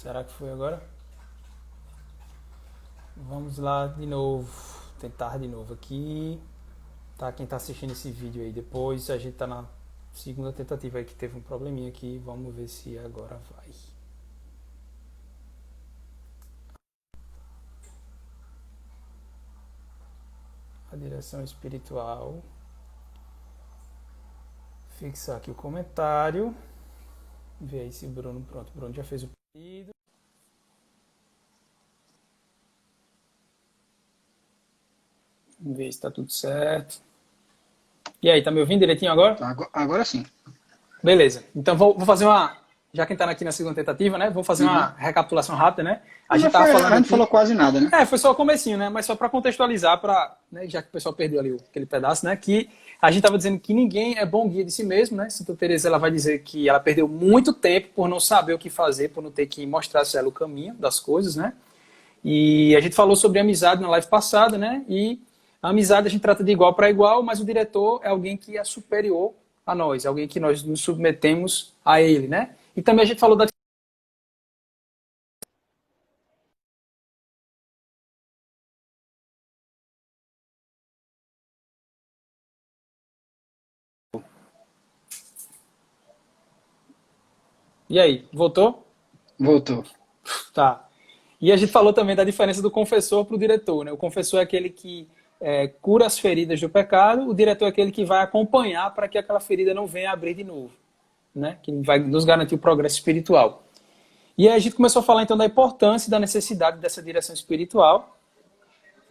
Será que foi agora? Vamos lá de novo. Tentar de novo aqui. Tá, quem tá assistindo esse vídeo aí depois, a gente tá na segunda tentativa aí que teve um probleminha aqui. Vamos ver se agora vai. A direção espiritual. Fixar aqui o comentário. Ver aí se Bruno, pronto, Bruno já fez o pedido. Vamos ver se tá tudo certo. E aí, tá me ouvindo direitinho agora? Tá, agora sim. Beleza. Então vou fazer uma. Já quem tá aqui na segunda tentativa, né? Vou fazer uma Uhum. recapitulação rápida, né? A Já gente tava foi, falando a gente falou aqui. quase nada, né? Foi só o comecinho, né? Mas só para contextualizar, né, já que o pessoal perdeu ali aquele pedaço, né? Que a gente estava dizendo que ninguém é bom guia de si mesmo, né? Santa Teresa ela vai dizer que ela perdeu muito tempo por não saber o que fazer, por não ter que mostrar a ela o caminho das coisas, né? E a gente falou sobre amizade na live passada, né? E a amizade a gente trata de igual para igual, mas o diretor é alguém que é superior a nós, alguém que nós nos submetemos a ele, né? E também a gente falou da. E aí, voltou? Voltou. Tá. E a gente falou também da diferença do confessor para o diretor, né? O confessor é aquele que cura as feridas do pecado, o diretor é aquele que vai acompanhar para que aquela ferida não venha a abrir de novo, né? Que vai nos garantir o progresso espiritual. E aí a gente começou a falar então da importância e da necessidade dessa direção espiritual,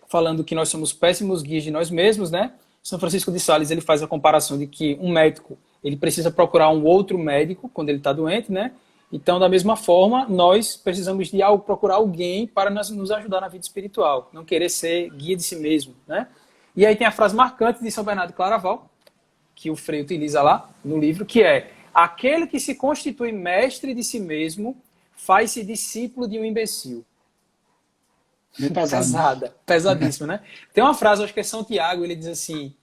falando que nós somos péssimos guias de nós mesmos, né? São Francisco de Sales ele faz a comparação de que um médico ele precisa procurar um outro médico quando ele está doente, né? Então, da mesma forma, nós precisamos de procurar alguém para nos ajudar na vida espiritual, não querer ser guia de si mesmo, né? E aí tem a frase marcante de São Bernardo de Claraval, que o Frei utiliza lá no livro, que é: aquele que se constitui mestre de si mesmo faz-se discípulo de um imbecil. Bem pesado, né? Pesada, pesadíssima, né? Tem uma frase, acho que é São Tiago, ele diz assim: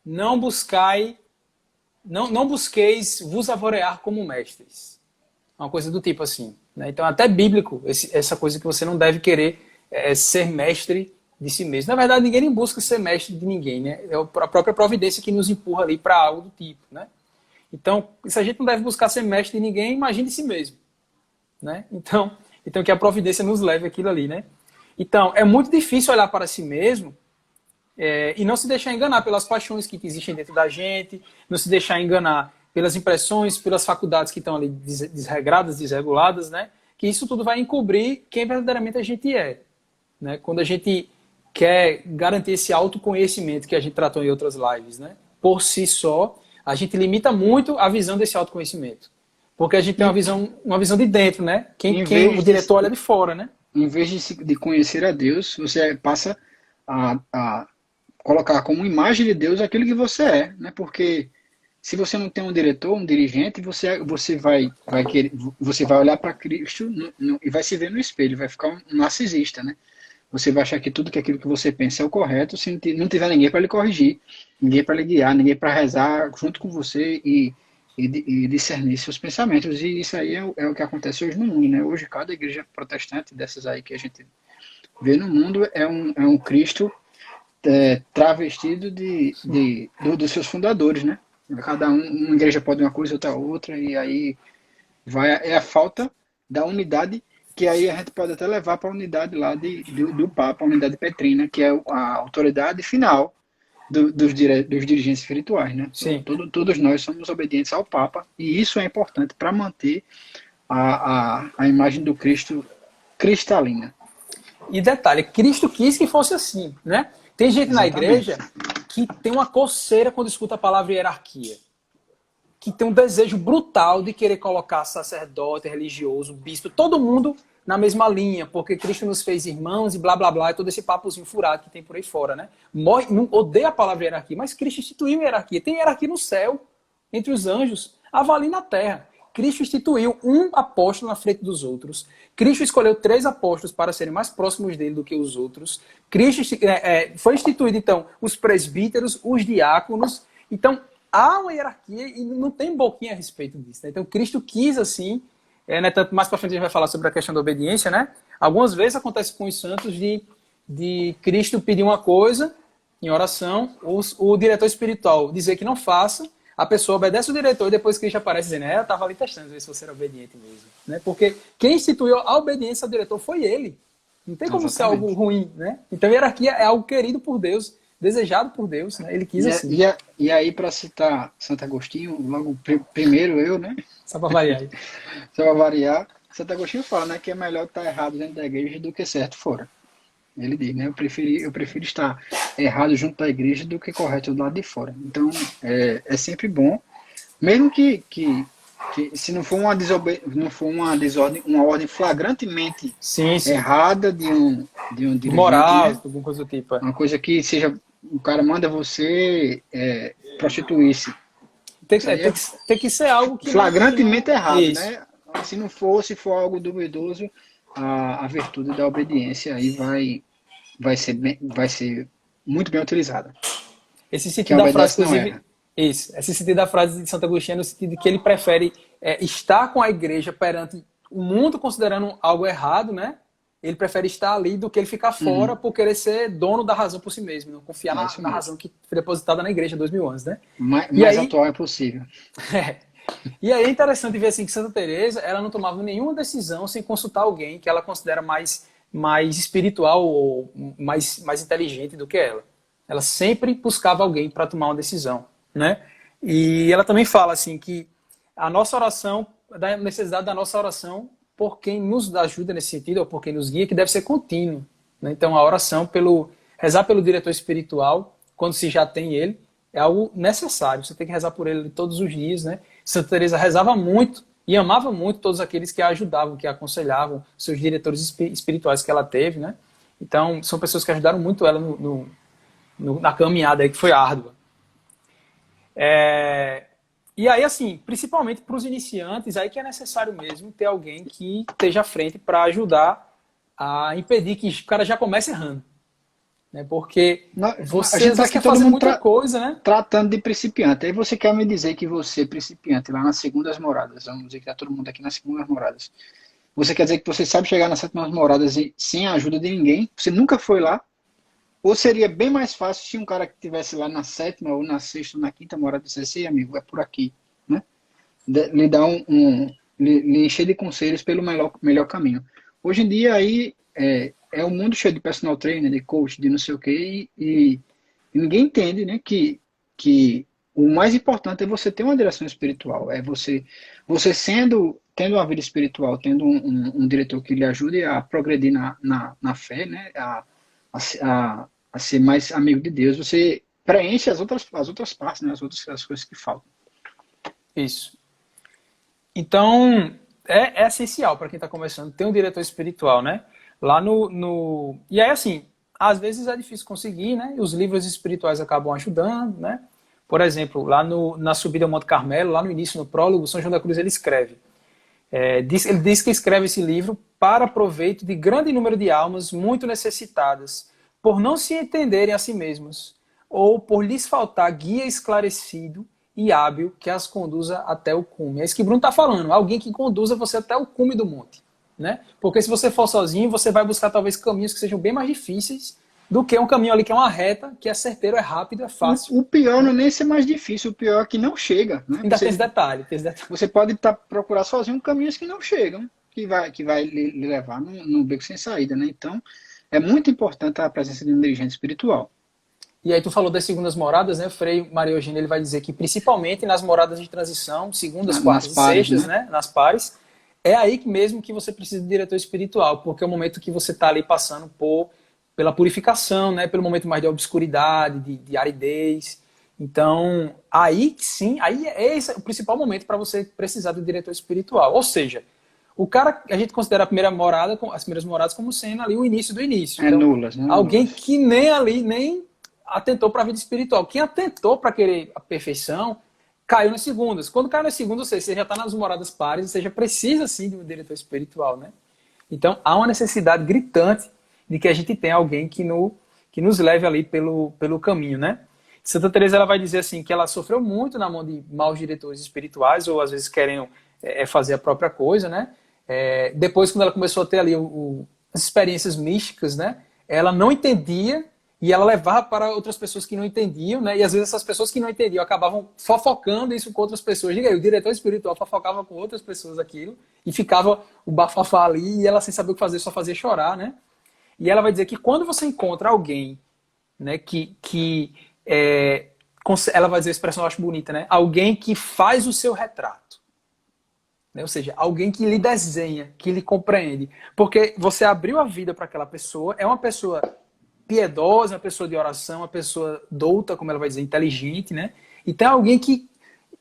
não buscai, não busqueis vos avorear como mestres. Uma coisa do tipo assim, né? Então, até bíblico, essa coisa que você não deve querer ser mestre de si mesmo. Na verdade, ninguém nem busca ser mestre de ninguém, né? É a própria providência que nos empurra ali para algo do tipo, né? Então, se a gente não deve buscar ser mestre de ninguém, imagine de si mesmo, né? Então que a providência nos leve aquilo ali, né? Então, é muito difícil olhar para si mesmo e não se deixar enganar pelas paixões que existem dentro da gente, não se deixar enganar pelas impressões, pelas faculdades que estão ali desregradas, desreguladas, né? Que isso tudo vai encobrir quem verdadeiramente a gente é, né? Quando a gente quer garantir esse autoconhecimento que a gente tratou em outras lives, né? Por si só, a gente limita muito a visão desse autoconhecimento. Porque a gente tem Em, uma visão de dentro, né? em Quem o vez de, diretor olha de fora, né? em vez de conhecer a Deus, você passa a colocar como imagem de Deus aquilo que você é, né? Porque se você não tem um diretor, um dirigente, você vai olhar para Cristo e vai se ver no espelho, vai ficar um narcisista, né? Você vai achar que tudo que aquilo que você pensa é o correto, se não tiver ninguém para lhe corrigir, ninguém para lhe guiar, ninguém para rezar junto com você e discernir seus pensamentos. E isso aí é o que acontece hoje no mundo, né? Hoje cada igreja protestante dessas aí que a gente vê no mundo é um Cristo travestido dos seus fundadores, né? Cada uma igreja pode uma coisa, outra, e aí é a falta da unidade, que aí a gente pode até levar para a unidade lá do Papa, a unidade petrina, que é a autoridade final dos dirigentes espirituais, né? Sim. Todos nós somos obedientes ao Papa, e isso é importante para manter a imagem do Cristo cristalina. E detalhe, Cristo quis que fosse assim, né? Tem gente na Exatamente. igreja que tem uma coceira quando escuta a palavra hierarquia, que tem um desejo brutal de querer colocar sacerdote, religioso, bispo, todo mundo na mesma linha, porque Cristo nos fez irmãos e blá blá blá, e todo esse papozinho furado que tem por aí fora, né? Não odeia a palavra hierarquia, mas Cristo instituiu hierarquia. Tem hierarquia no céu, entre os anjos, avalie na terra. Cristo instituiu um apóstolo na frente dos outros. Cristo escolheu 3 apóstolos para serem mais próximos dele do que os outros. Cristo foi instituído, então, os presbíteros, os diáconos. Então, há uma hierarquia e não tem boquinha a respeito disso, né? Então, Cristo quis, assim, né, tanto mais para frente a gente vai falar sobre a questão da obediência, né? Algumas vezes acontece com os santos de Cristo pedir uma coisa em oração, o diretor espiritual dizer que não faça, a pessoa obedece o diretor e depois Cristo aparece dizendo, eu estava ali testando, ver se você era obediente mesmo. Né? Porque quem instituiu a obediência ao diretor foi ele. Não tem como ser algo ruim, né? Então, a hierarquia é algo querido por Deus, desejado por Deus, né? Ele quis assim. E aí, para citar Santo Agostinho, logo primeiro eu, né? Só para variar aí. Só para variar, Santo Agostinho fala, né, que é melhor estar errado dentro da igreja do que certo fora. Ele diz, né? Eu prefiro estar errado junto da igreja do que correto do lado de fora. Então, é sempre bom, mesmo que se não for uma desordem, uma ordem flagrantemente sim. errada de um dirigente, moral, né? alguma coisa do tipo. Uma coisa que seja, o cara manda você prostituir-se. Tem que ser algo que flagrantemente errado, isso. né? Se for algo duvidoso, a virtude da obediência aí vai ser muito bem utilizada. Esse sentido da frase, inclusive, isso. Esse sentido da frase de Santo Agostinho é no sentido de que ele prefere estar com a igreja perante o mundo considerando algo errado, né? Ele prefere estar ali do que ele ficar fora por querer ser dono da razão por si mesmo, não confiar na razão que foi depositada na igreja há 2000 anos, né? Mais atual é possível. E aí é interessante ver assim que Santa Teresa, ela não tomava nenhuma decisão sem consultar alguém que ela considera mais espiritual ou mais inteligente do que ela. Ela sempre buscava alguém para tomar uma decisão, né? E ela também fala assim que a nossa oração, da necessidade da nossa oração por quem nos ajuda nesse sentido, ou por quem nos guia, que deve ser contínuo. Né? Então a oração, rezar pelo diretor espiritual, quando se já tem ele, é algo necessário. Você tem que rezar por ele todos os dias, né? Santa Teresa rezava muito e amava muito todos aqueles que a ajudavam, que a aconselhavam, seus diretores espirituais que ela teve, né? Então, são pessoas que ajudaram muito ela na caminhada aí, que foi árdua. E aí, assim, principalmente para os iniciantes, aí que é necessário mesmo ter alguém que esteja à frente para ajudar a impedir que o cara já comece errando. Né? Porque a gente tá aqui todo mundo muita coisa, né? Tratando de principiante. Aí você quer me dizer que você, principiante, lá nas segundas moradas, vamos dizer que tá todo mundo aqui nas segundas moradas, você quer dizer que você sabe chegar nas sétimas moradas sem a ajuda de ninguém? Você nunca foi lá? Ou seria bem mais fácil se um cara que estivesse lá na sétima, ou na sexta, ou na quinta morada dissesse, ei, amigo, é por aqui, né? Lhe dar lhe encher de conselhos pelo melhor caminho. Hoje em dia aí é um mundo cheio de personal trainer, de coach, de não sei o quê, e ninguém entende, né, que o mais importante é você ter uma direção espiritual, é você tendo uma vida espiritual, tendo um diretor que lhe ajude a progredir na fé, né, a ser mais amigo de Deus, você preenche as outras partes, né, as coisas que faltam. Isso. Então, é essencial para quem está começando ter um diretor espiritual, né? Lá E aí, assim, às vezes é difícil conseguir, né? E os livros espirituais acabam ajudando, né? Por exemplo, lá na subida ao Monte Carmelo, lá no início, no prólogo, São João da Cruz, ele escreve. Ele diz que escreve esse livro para proveito de grande número de almas muito necessitadas, por não se entenderem a si mesmas, ou por lhes faltar guia esclarecido e hábil que as conduza até o cume. É isso que Bruno está falando, alguém que conduza você até o cume do monte. Né? Porque se você for sozinho, você vai buscar talvez caminhos que sejam bem mais difíceis do que um caminho ali que é uma reta, que é certeiro, é rápido, é fácil. O pior não é nem ser mais difícil, o pior é que não chega. Né? Ainda tem esse detalhe. Você pode procurar sozinho caminhos que não chegam, que vai lhe levar num beco sem saída. Né? Então, é muito importante a presença de um dirigente espiritual. E aí tu falou das segundas moradas, né? O Frei Maria Eugênia, ele vai dizer que principalmente nas moradas de transição, segundas, quartas e sextas, né? Nas pares, é aí mesmo que você precisa de diretor espiritual, porque é o momento que você está ali passando pela purificação, né? Pelo momento mais de obscuridade, de aridez. Então, aí sim, aí é esse o principal momento para você precisar do diretor espiritual. Ou seja, o cara, a gente considera as primeiras moradas como sendo ali o início do início. Então, nulas, né? Alguém que nem atentou para a vida espiritual. Quem atentou para querer a perfeição, caiu nas segundas. Quando cai nas segundas, você já está nas moradas pares, você já precisa sim de um diretor espiritual, né? Então, há uma necessidade gritante de que a gente tenha alguém que nos leve ali pelo caminho, né? Santa Teresa ela vai dizer assim que ela sofreu muito na mão de maus diretores espirituais, ou às vezes querendo fazer a própria coisa, né? Depois, quando ela começou a ter ali as experiências místicas, né? Ela não entendia e ela levava para outras pessoas que não entendiam, né? E às vezes essas pessoas que não entendiam acabavam fofocando isso com outras pessoas. Diga aí, o diretor espiritual fofocava com outras pessoas aquilo e ficava o bafafá ali e ela sem saber o que fazer, só fazia chorar, né? E ela vai dizer que quando você encontra alguém, né, ela vai dizer a expressão, eu acho bonita, né? Alguém que faz o seu retrato. Né? Ou seja, alguém que lhe desenha, que lhe compreende. Porque você abriu a vida para aquela pessoa, é uma pessoa piedosa, uma pessoa de oração, uma pessoa douta, como ela vai dizer, inteligente, né? E tem alguém que,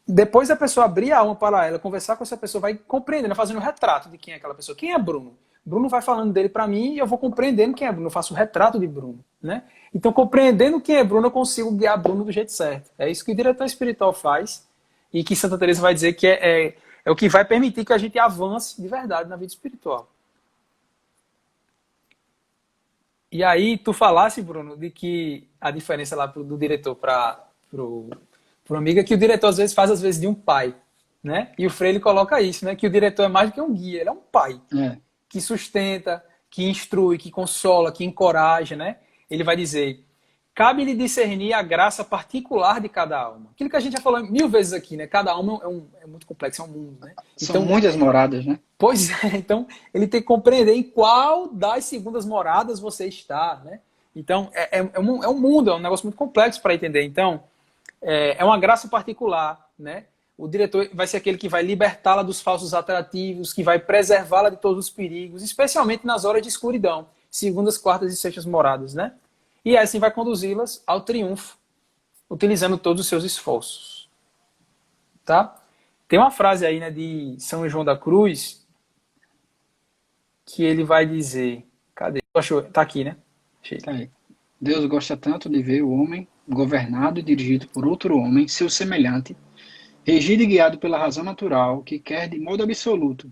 depois da pessoa abrir a alma para ela, conversar com essa pessoa, vai compreendendo, fazendo um retrato de quem é aquela pessoa. Quem é Bruno? Bruno vai falando dele para mim e eu vou compreendendo quem é Bruno. Eu faço o retrato de Bruno, né? Então, compreendendo quem é Bruno, eu consigo guiar Bruno do jeito certo. É isso que o diretor espiritual faz e que Santa Teresa vai dizer que é o que vai permitir que a gente avance de verdade na vida espiritual. E aí, tu falasse, Bruno, de que a diferença lá do diretor para o amigo é que o diretor às vezes faz de um pai, né? E o Freire coloca isso, né? Que o diretor é mais do que um guia, ele é um pai. Que sustenta, que instrui, que consola, que encoraja, né? Ele vai dizer, cabe-lhe discernir a graça particular de cada alma. Aquilo que a gente já falou 1000 vezes aqui, né? Cada alma é muito complexo, é um mundo, né? São muitas moradas, né? Pois é, então ele tem que compreender em qual das segundas moradas você está, né? Então é um mundo, é um negócio muito complexo para entender. Então é uma graça particular, né? O diretor vai ser aquele que vai libertá-la dos falsos atrativos, que vai preservá-la de todos os perigos, especialmente nas horas de escuridão, segundas, quartas e sextas moradas, né? E assim vai conduzi-las ao triunfo, utilizando todos os seus esforços. Tá? Tem uma frase aí, né, de São João da Cruz, que ele vai dizer... Cadê? Achou? Tá aqui, né? Achei. Tá aí. Deus gosta tanto de ver o homem governado e dirigido por outro homem, seu semelhante, regido e guiado pela razão natural, que quer de modo absoluto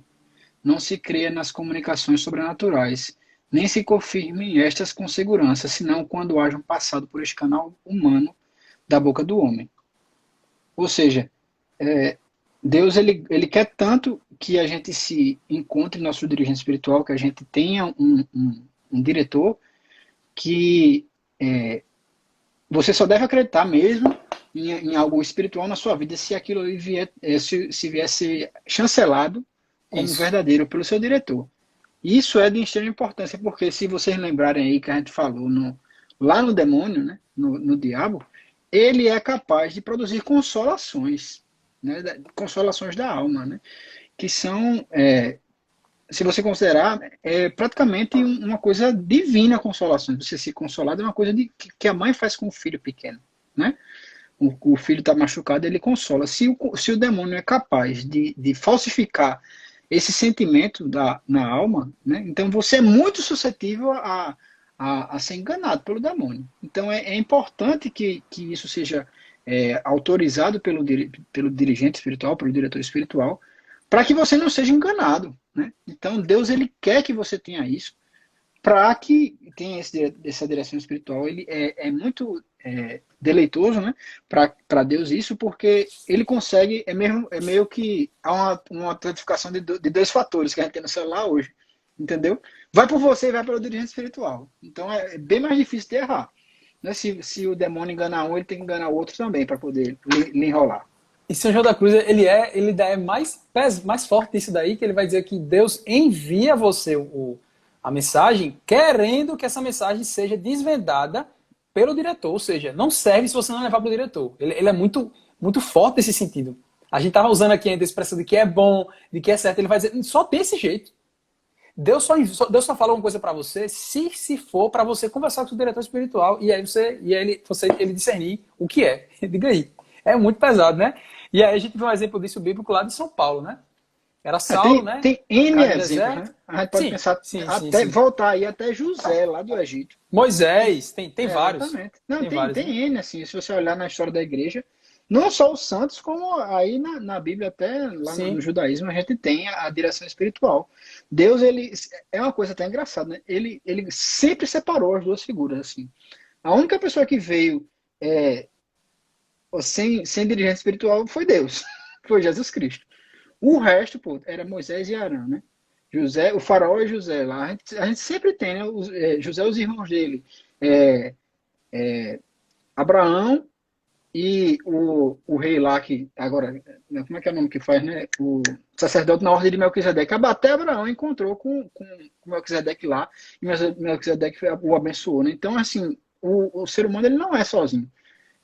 não se creia nas comunicações sobrenaturais, nem se confirmem estas com segurança, senão quando hajam passado por este canal humano da boca do homem. Ou seja, Deus ele quer tanto que a gente se encontre nosso dirigente espiritual, que a gente tenha um diretor que você só deve acreditar mesmo em algo espiritual na sua vida se aquilo vier, se vier ser chancelado como verdadeiro pelo seu diretor. Isso é de extrema importância, porque se vocês lembrarem aí que a gente falou lá no demônio, né, no diabo, ele é capaz de produzir consolações, né, consolações da alma, né, que são, se você considerar, praticamente uma coisa divina, consolações. Você ser consolado é uma coisa que a mãe faz com o filho pequeno, né? O filho está machucado, ele consola. Se o demônio é capaz de falsificar esse sentimento na alma, né? Então você é muito suscetível a ser enganado pelo demônio. Então é importante que isso seja autorizado pelo dirigente espiritual, pelo diretor espiritual, para que você não seja enganado, né? Então Deus ele quer que você tenha isso, para que tenha essa direção espiritual. Ele é muito deleitoso, né, para Deus isso, porque ele consegue, meio que há uma autentificação de 2 fatores que a gente tem no celular hoje, entendeu? Vai por você e vai pelo dirigente espiritual. Então é bem mais difícil de errar, né? Se o demônio enganar um, ele tem que enganar o outro também para poder lhe enrolar. E São João da Cruz, ele é mais forte disso daí, que ele vai dizer que Deus envia a você a mensagem querendo que essa mensagem seja desvendada pelo diretor. Ou seja, não serve se você não levar para o diretor. Ele é muito, muito forte nesse sentido. A gente estava usando aqui ainda a expressão de que é bom, de que é certo. Ele vai dizer, só tem esse jeito. Deus só fala uma coisa para você se for para você conversar com o seu diretor espiritual e aí ele discernir o que é. Diga aí. É muito pesado, né? E aí a gente vê um exemplo disso bíblico lá de São Paulo, né? Era Saulo, né? Tem N exemplos, né? A gente pode pensar voltar aí até José, lá do Egito. Moisés, tem vários. Exatamente. Não, tem vários, tem né? N, assim, se você olhar na história da igreja, não só os santos, como aí na Bíblia, até lá no judaísmo, a gente tem a direção espiritual. Deus, ele é uma coisa até engraçada, né? Ele sempre separou as duas figuras, assim. A única pessoa que veio sem dirigente espiritual foi Deus, foi Jesus Cristo. O resto, pô, era Moisés e Arão, né? José, o faraó e José lá. A gente sempre tem, né? José, os irmãos dele. É, Abraão e o rei lá, que agora, como é que é o nome que faz, né? O sacerdote na ordem de Melquisedeque. Até Abraão encontrou com Melquisedeque lá, e Melquisedeque o abençoou, né? Então, assim, o ser humano ele não é sozinho.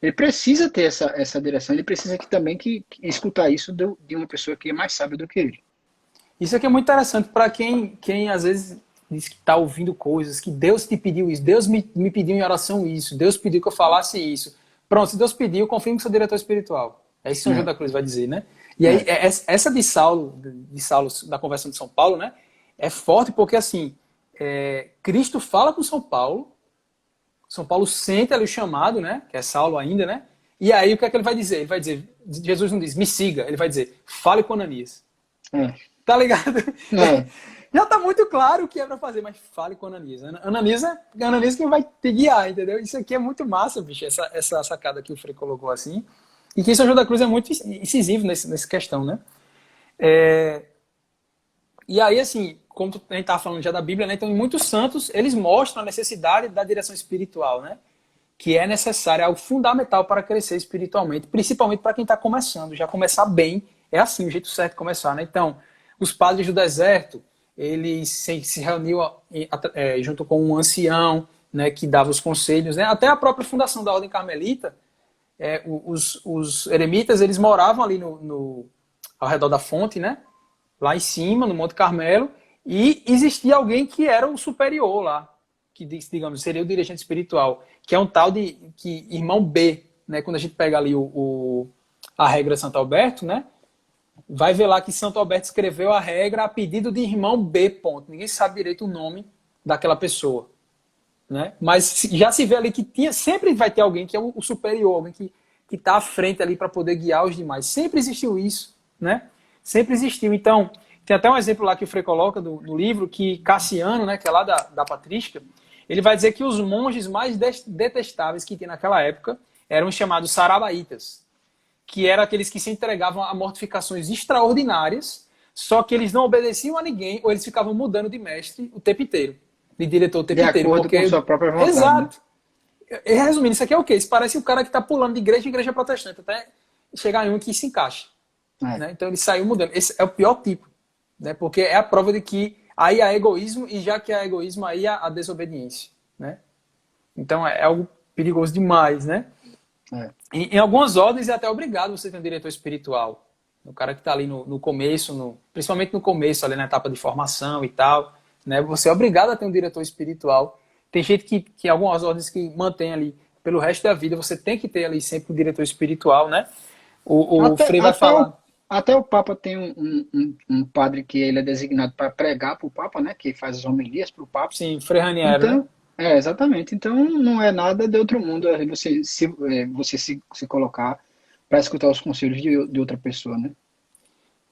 Ele precisa ter essa direção, ele precisa que escutar isso de uma pessoa que é mais sábia do que ele. Isso aqui é muito interessante para quem às vezes diz que está ouvindo coisas, que Deus te pediu isso, Deus me pediu em oração isso, Deus pediu que eu falasse isso. Pronto, se Deus pediu, confirme com seu diretor espiritual. É isso que São João da Cruz vai dizer, né? E aí, essa de Saulo, da conversão de São Paulo, né? É forte porque, assim, Cristo fala com São Paulo sente ali o chamado, né? Que é Saulo ainda, né? E aí, o que é que ele vai dizer? Ele vai dizer, Jesus não diz, me siga. Ele vai dizer, fale com Ananias. Tá ligado? Já tá muito claro o que é pra fazer, mas fale com Ananias. Ananias que vai te guiar, entendeu? Isso aqui é muito massa, bicho, essa sacada que o Frei colocou assim. E que São João da Cruz é muito incisivo nessa questão, né? E aí, assim, como a gente tava falando já da Bíblia, né? Então, muitos santos, eles mostram a necessidade da direção espiritual, né? Que é necessária, é algo fundamental para crescer espiritualmente, principalmente para quem está começando. Já começar bem, é assim, o jeito certo de começar, né? Então, os padres do deserto, eles se reuniam junto com um ancião, né, que dava os conselhos, né? Até a própria fundação da Ordem Carmelita, os eremitas, eles moravam ali ao redor da fonte, né? Lá em cima, no Monte Carmelo, e existia alguém que era o superior lá, que, digamos, seria o dirigente espiritual, que é um tal de irmão B, né? Quando a gente pega ali a regra de Santo Alberto, né? Vai ver lá que Santo Alberto escreveu a regra a pedido de irmão B, ponto. Ninguém sabe direito o nome daquela pessoa, né? Mas já se vê ali que sempre vai ter alguém que é o superior, alguém que está à frente ali para poder guiar os demais. Sempre existiu isso, né? Sempre existiu. Então, tem até um exemplo lá que o Frei coloca no livro, que Cassiano, né, que é lá da Patrística, ele vai dizer que os monges mais detestáveis que tinha naquela época eram os chamados sarabaitas, que eram aqueles que se entregavam a mortificações extraordinárias, só que eles não obedeciam a ninguém, ou eles ficavam mudando de mestre o tempo inteiro, de diretor o tempo inteiro. De acordo com sua própria vontade. Exato. Né? Resumindo, isso aqui é o quê? Isso parece o cara que está pulando de igreja em igreja protestante, até chegar em um que se encaixa. Né? Então ele saiu mudando. Esse é o pior tipo, né? Porque é a prova de que aí há egoísmo, e já que há egoísmo, aí há a desobediência. Né? Então é algo perigoso demais, né? Em algumas ordens é até obrigado você ter um diretor espiritual. O cara que está ali no começo, principalmente no começo, ali na etapa de formação e tal, né? Você é obrigado a ter um diretor espiritual. Tem gente que algumas ordens que mantém ali pelo resto da vida, você tem que ter ali sempre um diretor espiritual, né? O Frei vai falar. Até o Papa tem um padre que ele é designado para pregar para o Papa, né? Que faz as homilias para o Papa. Sim, Frei Raniero, então, né? Exatamente. Então não é nada de outro mundo você se colocar para escutar os conselhos de outra pessoa, né?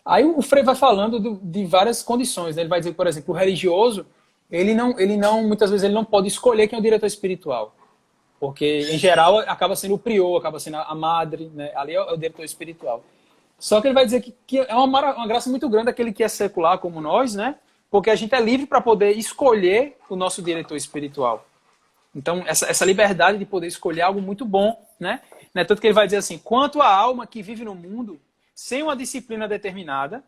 Aí o Frei vai falando de várias condições, né? Ele vai dizer, por exemplo, o religioso, muitas vezes ele não pode escolher quem é o diretor espiritual. Porque, em geral, acaba sendo o prior, acaba sendo a madre, né? Ali é o diretor espiritual. Só que ele vai dizer que é uma graça muito grande aquele que é secular como nós, né? Porque a gente é livre para poder escolher o nosso diretor espiritual. Então, essa liberdade de poder escolher é algo muito bom, né? Tanto que ele vai dizer assim, quanto à alma que vive no mundo, sem uma disciplina determinada,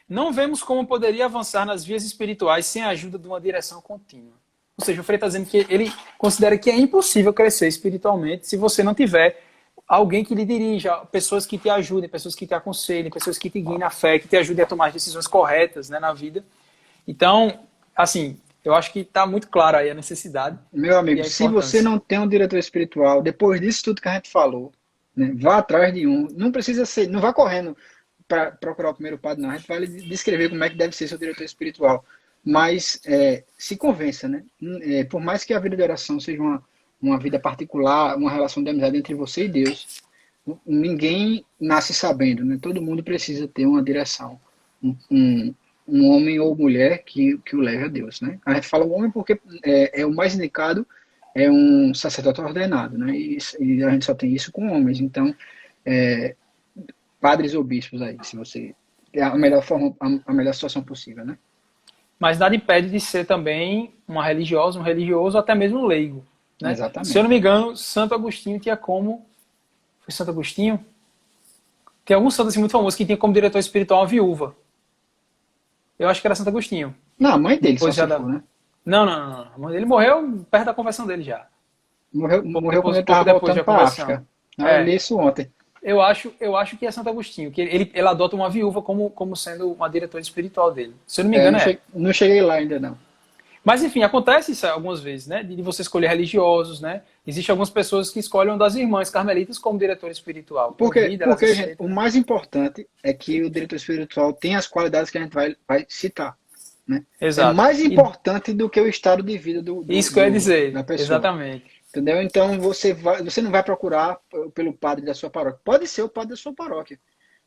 não vemos como poderia avançar nas vias espirituais sem a ajuda de uma direção contínua. Ou seja, o Frei está dizendo que ele considera que é impossível crescer espiritualmente se você não tiver alguém que lhe dirija, pessoas que te ajudem, pessoas que te aconselhem, pessoas que te guiem na fé, que te ajudem a tomar as decisões corretas, né, na vida. Então, assim, eu acho que está muito claro aí a necessidade. Meu amigo, se você não tem um diretor espiritual, depois disso tudo que a gente falou, né, vá atrás de um. Não precisa ser, não vá correndo para procurar o primeiro padre, não. A gente vai descrever como é que deve ser seu diretor espiritual. Mas se convença, né? Por mais que a vida de oração seja uma vida particular, uma relação de amizade entre você e Deus, ninguém nasce sabendo, né? Todo mundo precisa ter uma direção. Um homem ou mulher que o leve a Deus, né? A gente fala o homem porque é o mais indicado, é um sacerdote ordenado, né? E a gente só tem isso com homens. Então, padres ou bispos aí, se você ter a melhor forma, a melhor situação possível, né? Mas nada impede de ser também uma religiosa, um religioso, ou até mesmo um leigo. Né? Se eu não Exatamente. me engano, Santo Agostinho tinha como... Foi Santo Agostinho? Tem algum santo assim muito famoso que tinha como diretor espiritual uma viúva. Eu acho que era Santo Agostinho. Não, a mãe dele, só Depois já se da... for, né? Não, não, não, não. Ele morreu perto da conversão dele já. Morreu quando ele Pouco estava depois voltando da para a conversão. África. Não, eu li É, isso ontem. eu acho que é Santo Agostinho, que ele adota uma viúva como sendo uma diretora espiritual dele. Se eu não me É, eu engano, é. não cheguei lá ainda, não. Mas enfim, acontece isso algumas vezes, né? De você escolher religiosos, né? Existem algumas pessoas que escolhem uma das irmãs carmelitas como diretor espiritual. Convida, elas Porque, gente, o aceitam. mais importante é que o diretor espiritual tenha as qualidades que a gente vai citar. Né? É Exato. mais E importante do que o estado de vida isso que eu ia da dizer. pessoa. Exatamente. Entendeu? Então você não vai procurar pelo padre da sua paróquia. Pode ser o padre da sua paróquia.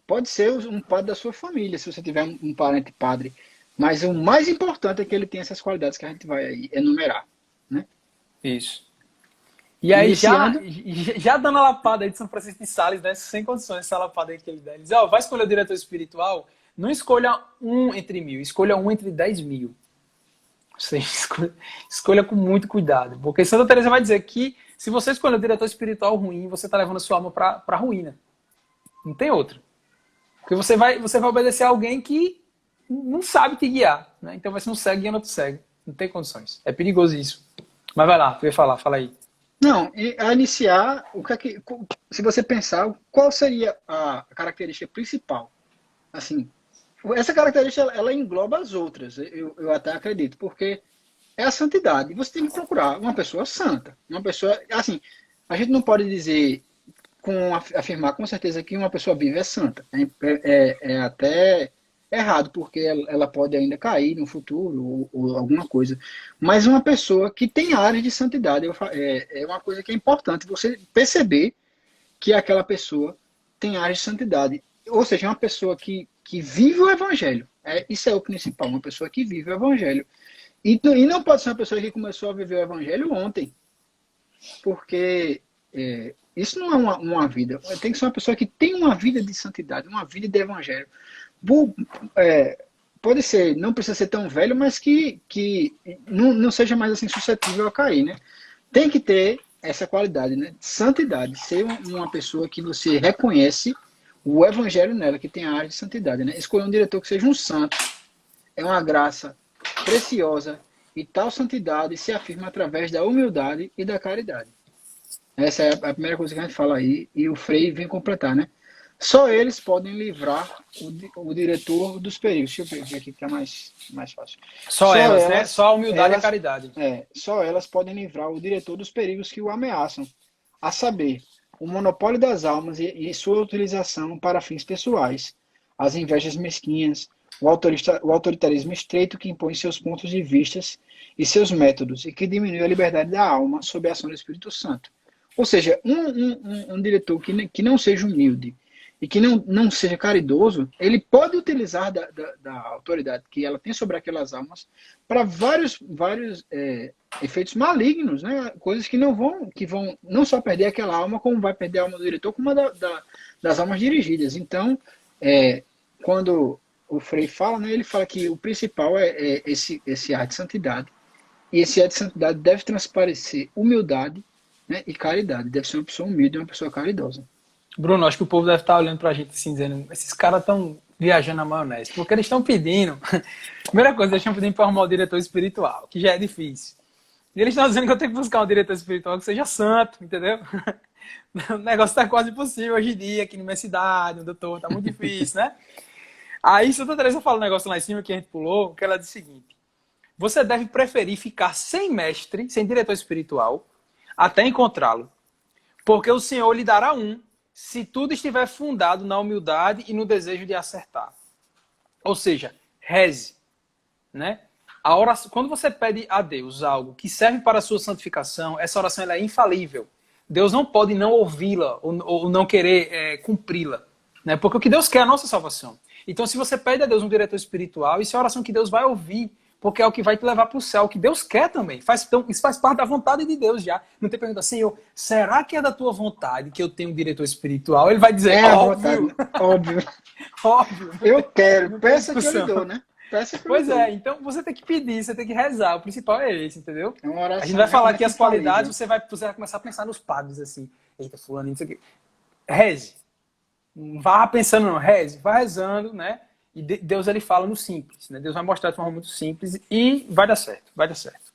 Pode ser um padre da sua família, se você tiver um parente padre. Mas o mais importante é que ele tenha essas qualidades que a gente vai aí enumerar. Né? Isso. E aí, já, Iniciando. já dando a lapada aí de São Francisco de Sales, né? Sem condições, essa lapada aí que ele dá. Ele diz, ó, vai escolher o diretor espiritual, não escolha um entre 1000, escolha um entre 10.000. Ou seja, escolha com muito cuidado. Porque Santa Teresa vai dizer que se você escolher o diretor espiritual ruim, você está levando a sua alma para a ruína. Não tem outra. Porque você vai obedecer a alguém que não sabe te guiar. Né? Então vai ser um cego guiando outro cego. Não tem condições. É perigoso isso. Mas vai lá, tu ia falar, fala aí. Não, e a iniciar, se você pensar, qual seria a característica principal? Assim, essa característica ela engloba as outras, eu até acredito, porque é a santidade. Você tem que procurar uma pessoa santa, uma pessoa, assim, a gente não pode dizer afirmar com certeza que uma pessoa viva é santa. É até errado, porque ela pode ainda cair no futuro ou alguma coisa. Mas uma pessoa que tem áreas de santidade é uma coisa que é importante você perceber que aquela pessoa tem áreas de santidade. Ou seja, uma pessoa que vive o evangelho. Isso é o principal, uma pessoa que vive o evangelho. E não pode ser uma pessoa que começou a viver o evangelho ontem, porque isso não é uma vida. Tem que ser uma pessoa que tem uma vida de santidade, uma vida de evangelho. Pode ser, não precisa ser tão velho, mas que não seja mais assim suscetível a cair, né? Tem que ter essa qualidade, né? Santidade, ser uma pessoa que você reconhece o evangelho nela, que tem a área de santidade, né? Escolher um diretor que seja um santo é uma graça preciosa e tal santidade se afirma através da humildade e da caridade. Essa é a primeira coisa que a gente fala aí, e o Frei vem completar, né? Só eles podem livrar o diretor dos perigos. Deixa eu ver aqui que é mais fácil. Só elas, né? Só a humildade e a caridade. Só elas podem livrar o diretor dos perigos que o ameaçam, a saber, o monopólio das almas e sua utilização para fins pessoais, as invejas mesquinhas, o autoritarismo estreito que impõe seus pontos de vista e seus métodos e que diminui a liberdade da alma sob a ação do Espírito Santo. Ou seja, um diretor que não seja humilde e que não seja caridoso, ele pode utilizar da autoridade que ela tem sobre aquelas almas para vários efeitos malignos, né? Coisas que vão não só perder aquela alma, como vai perder a alma do diretor, como a das almas dirigidas. Então, quando o Frei fala, né, ele fala que o principal é esse ar de santidade. E esse ar de santidade deve transparecer humildade, né, e caridade. Deve ser uma pessoa humilde e uma pessoa caridosa. Bruno, acho que o povo deve estar olhando pra gente assim, dizendo, esses caras estão viajando na maionese, porque eles estão pedindo, primeira coisa, eles estão pedindo para arrumar o diretor espiritual, que já é difícil. E eles estão dizendo que eu tenho que buscar um diretor espiritual que seja santo, entendeu? O negócio está quase impossível hoje em dia, aqui na minha cidade, onde eu tô, tá muito difícil, né? Aí Santa Teresa fala um negócio lá em cima que a gente pulou, que ela diz o seguinte, você deve preferir ficar sem mestre, sem diretor espiritual, até encontrá-lo, porque o Senhor lhe dará um, se tudo estiver fundado na humildade e no desejo de acertar. Ou seja, reze. Né? A oração, quando você pede a Deus algo que serve para a sua santificação, essa oração ela é infalível. Deus não pode não ouvi-la ou não querer cumpri-la. Né? Porque o que Deus quer é a nossa salvação. Então, se você pede a Deus um diretor espiritual, isso é a oração que Deus vai ouvir. porque é o que vai te levar para o céu, o que Deus quer também. Então, isso faz parte da vontade de Deus já. Não tem pergunta, Senhor, será que é da tua vontade que eu tenha um diretor espiritual? Ele vai dizer, É a óbvio, vontade, óbvio. óbvio. Eu quero, Não tem peça que eu lhe discussão. dou, né? Peça que eu lhe Pois dou. é, então você tem que pedir, você tem que rezar. O principal é esse, entendeu? É uma A oração gente vai falar aqui realmente as qualidades, infalível. você vai começar a pensar nos padres, assim. Eita, fulano, isso aqui. Reze. Não vá pensando, não. Reze. Vai rezando, né? E Deus, ele fala no simples, né? Deus vai mostrar de forma muito simples e vai dar certo, vai dar certo.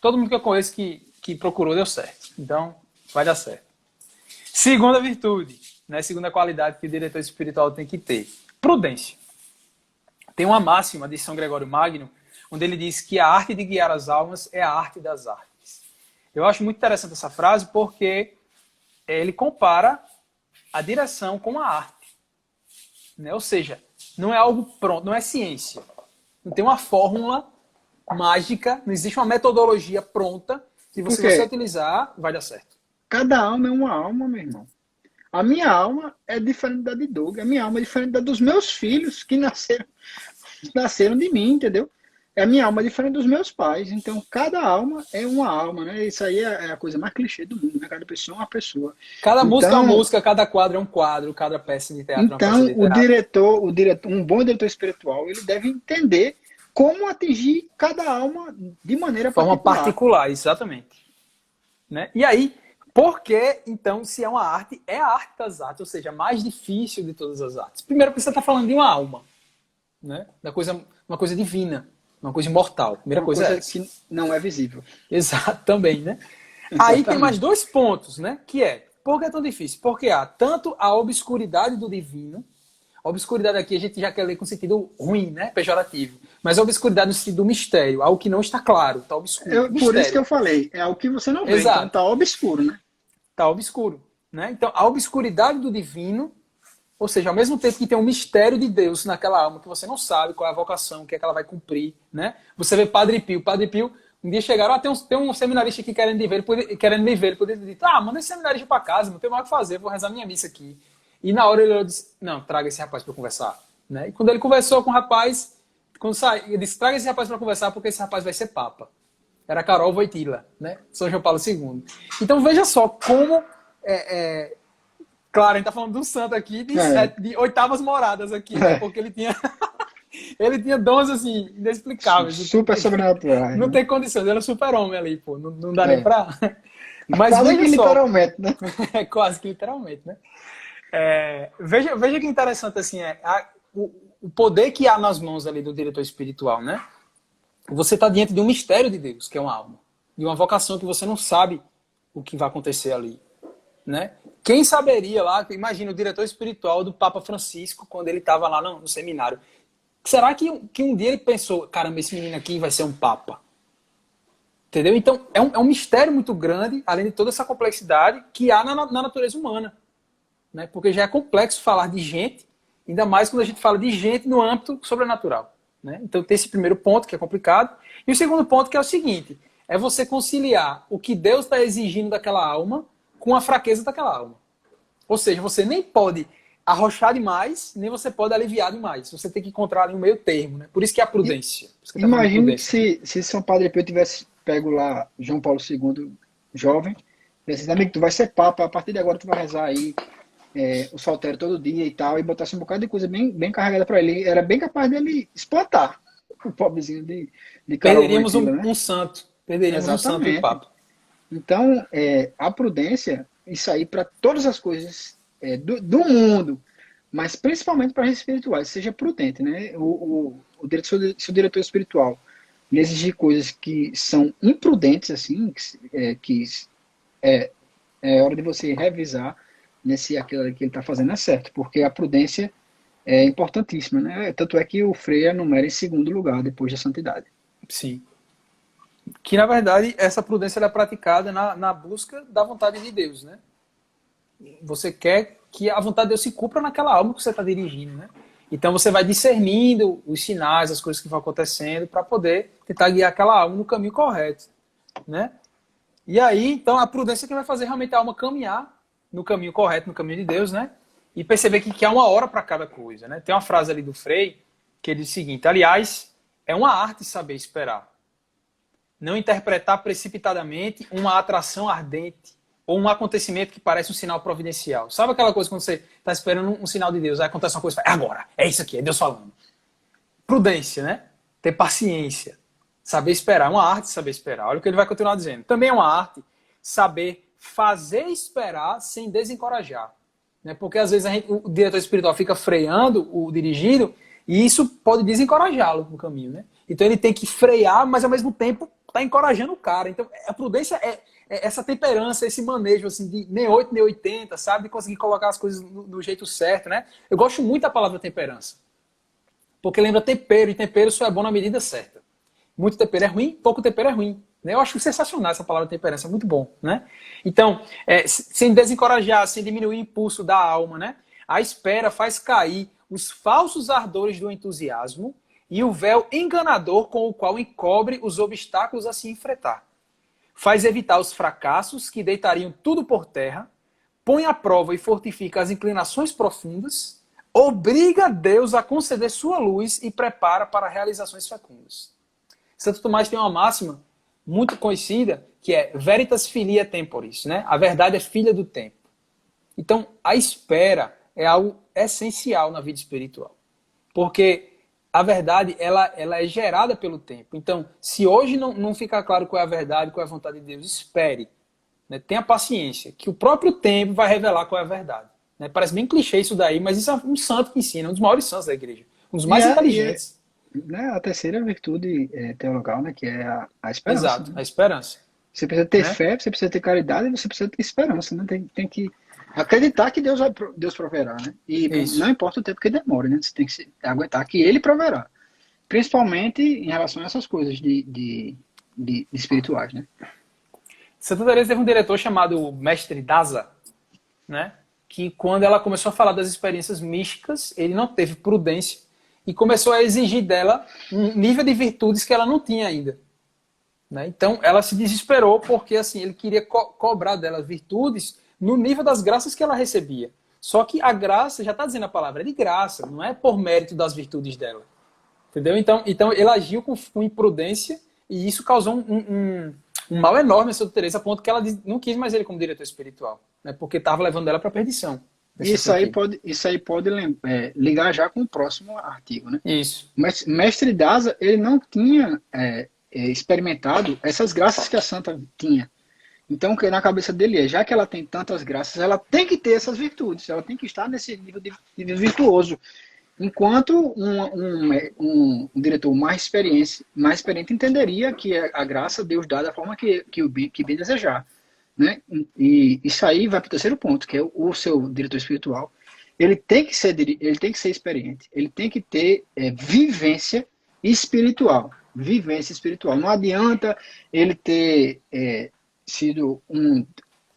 Todo mundo que eu conheço que procurou deu certo. Então, vai dar certo. Segunda virtude, né? Segunda qualidade que o diretor espiritual tem que ter. Prudência. Tem uma máxima de São Gregório Magno, onde ele diz que a arte de guiar as almas é a arte das artes. Eu acho muito interessante essa frase porque ele compara a direção com a arte. Né? Ou seja, não é algo pronto, não é ciência. Não tem uma fórmula mágica, não existe uma metodologia pronta que Por se você quê? utilizar, vai dar certo. Cada alma é uma alma, meu irmão. A minha alma é diferente da de Doug. A minha alma é diferente da dos meus filhos que nasceram de mim, entendeu? A minha alma é diferente dos meus pais. Então, cada alma é uma alma, né? Isso aí é a coisa mais clichê do mundo, né? Cada pessoa é uma pessoa. Cada música é uma Então, música, cada quadro é um quadro, cada peça de teatro é uma peça então de teatro. um bom diretor espiritual, ele deve entender como atingir cada alma de maneira De forma particular. particular, exatamente. Né? E aí, porque, então, se é a arte das artes, ou seja, a mais difícil de todas as artes. Primeiro, porque você está falando de uma alma, né? Uma coisa divina, uma coisa imortal. Primeira Uma coisa é coisa essa. que não é visível. Exato, também, né? Aí tem mais Exatamente. dois pontos, né? Que é, por que é tão difícil? Porque há tanto a obscuridade do divino, a obscuridade aqui a gente já quer ler com sentido ruim, né? Pejorativo. Mas a obscuridade no sentido do mistério, algo que não está claro, está obscuro. Por isso que Mistério. eu falei, é o que você não vê, então Exato. tá obscuro, né? Está obscuro. Né? Então, a obscuridade do divino, ou seja, ao mesmo tempo que tem um mistério de Deus naquela alma, que você não sabe qual é a vocação, o que é que ela vai cumprir. Né? Você vê Padre Pio. Padre Pio, um dia chegaram, tem um seminarista aqui querendo me ver, ele poderia ter dito, manda esse seminarista para casa, não tem mais o que fazer, vou rezar minha missa aqui. E na hora ele disse, não, traga esse rapaz para conversar. Né? E quando ele conversou com o rapaz, ele disse, traga esse rapaz para conversar, porque esse rapaz vai ser papa. Era Carol Wojtyla, né? São João Paulo II. Então veja só como... Claro, a gente tá falando de um santo aqui de oitavas moradas aqui, né? Porque ele tinha... ele tinha dons, assim, inexplicáveis. Super sobrenaturais, Não né? tem condições. Ele era super-homem ali, pô. Não dá nem É. pra... Mas Quase que veja só... literalmente, né? Quase que literalmente, né? Veja que interessante, assim, o poder que há nas mãos ali do diretor espiritual, né? Você está diante de um mistério de Deus, que é uma alma. De uma vocação que você não sabe o que vai acontecer ali. Né? Quem saberia lá, imagina o diretor espiritual do Papa Francisco, quando ele estava lá no seminário. Será que um dia ele pensou, caramba, esse menino aqui vai ser um Papa? Entendeu? Então, é um mistério muito grande, além de toda essa complexidade que há na natureza humana. Né? Porque já é complexo falar de gente, ainda mais quando a gente fala de gente no âmbito sobrenatural. Né? Então tem esse primeiro ponto que é complicado. E o segundo ponto que é o seguinte, é você conciliar o que Deus está exigindo daquela alma com a fraqueza daquela alma. Ou seja, você nem pode arrochar demais, nem você pode aliviar demais. Você tem que encontrar ali um meio termo. Né? Por isso que é a prudência. Por isso que tá falando de Imagine prudência. se São Padre Pio tivesse pego lá João Paulo II, jovem, e disse, amigo, tu vai ser papa, a partir de agora tu vai rezar aí o saltério todo dia e tal, e botasse um bocado de coisa bem carregada para ele. Era bem capaz dele explotar o pobrezinho de Carol Perderíamos Wojtyla, né? um santo. Perderíamos um santo do Exatamente. Papa. Então, a prudência, isso aí para todas as coisas do mundo, mas principalmente para as espirituais, seja prudente, né? Se o diretor espiritual lhe exigir coisas que são imprudentes, assim, que é hora de você revisar se aquilo que ele está fazendo é certo, porque a prudência é importantíssima, né? Tanto é que o Freire enumera em segundo lugar, depois da santidade. Sim. Que, na verdade, essa prudência ela é praticada na busca da vontade de Deus, né? Você quer que a vontade de Deus se cumpra naquela alma que você está dirigindo, né? Então você vai discernindo os sinais, as coisas que vão acontecendo para poder tentar guiar aquela alma no caminho correto, né? E aí, então, a prudência que vai fazer realmente a alma caminhar no caminho correto, no caminho de Deus, né? E perceber que há uma hora para cada coisa, né? Tem uma frase ali do Frei que ele diz o seguinte, aliás, é uma arte saber esperar. Não interpretar precipitadamente uma atração ardente ou um acontecimento que parece um sinal providencial. Sabe aquela coisa quando você está esperando um sinal de Deus, aí acontece uma coisa, é agora, é isso aqui, é Deus falando. Prudência, né? Ter paciência. Saber esperar. É uma arte saber esperar. Olha o que ele vai continuar dizendo. Também é uma arte saber fazer esperar sem desencorajar. Né? Porque às vezes o diretor espiritual fica freando o dirigido e isso pode desencorajá-lo no caminho. Né? Então ele tem que frear, mas ao mesmo tempo está encorajando o cara. Então a prudência é essa temperança, esse manejo assim, de nem 8, nem 80, sabe? De conseguir colocar as coisas do jeito certo. Né? Eu gosto muito da palavra temperança. Porque lembra tempero, e tempero só é bom na medida certa. Muito tempero é ruim, pouco tempero é ruim. Né? Eu acho sensacional essa palavra temperança, é muito bom. Né? Então, sem desencorajar, sem diminuir o impulso da alma, né? A espera faz cair os falsos ardores do entusiasmo e o véu enganador com o qual encobre os obstáculos a se enfrentar. Faz evitar os fracassos que deitariam tudo por terra, põe à prova e fortifica as inclinações profundas, obriga Deus a conceder sua luz e prepara para realizações fecundas. Santo Tomás tem uma máxima muito conhecida que é veritas filia temporis, né? A verdade é filha do tempo. Então, a espera é algo essencial na vida espiritual. Porque a verdade, ela é gerada pelo tempo. Então, se hoje não ficar claro qual é a verdade, qual é a vontade de Deus, espere. Né? Tenha paciência, que o próprio tempo vai revelar qual é a verdade. Né? Parece bem clichê isso daí, mas isso é um santo que ensina, um dos maiores santos da igreja. Um dos mais inteligentes. Né, a terceira virtude teologal, né, que é a esperança. Exato, né? a esperança. Você precisa ter Né? fé, você precisa ter caridade e você precisa ter esperança. Né? Tem que acreditar que Deus proverá. Né? E Isso. não importa o tempo que demore, né? Você tem que aguentar que Ele proverá. Principalmente em relação a essas coisas de espirituais. Né? Santa Teresa teve um diretor chamado Mestre Daza, né? Que quando ela começou a falar das experiências místicas, ele não teve prudência e começou a exigir dela um nível de virtudes que ela não tinha ainda. Né? Então, ela se desesperou porque assim, ele queria cobrar dela virtudes no nível das graças que ela recebia. Só que a graça, já está dizendo a palavra, é de graça, não é por mérito das virtudes dela. Entendeu? Então ele agiu com imprudência e isso causou um mal enorme a Santa Teresa, a ponto que ela não quis mais ele como diretor espiritual, né? Porque estava levando ela para a perdição. Isso aí pode ligar já com o próximo artigo, né? Isso. Mas Mestre Daza, ele não tinha experimentado essas graças que a santa tinha. Então, o que na cabeça dele já que ela tem tantas graças, ela tem que ter essas virtudes, ela tem que estar nesse nível de virtuoso. Enquanto um diretor mais experiente entenderia que a graça Deus dá da forma que bem desejar. Né? E isso aí vai para o terceiro ponto, que é o seu diretor espiritual. Ele tem que ser experiente, ele tem que ter vivência espiritual. Vivência espiritual. Não adianta ele ter sido um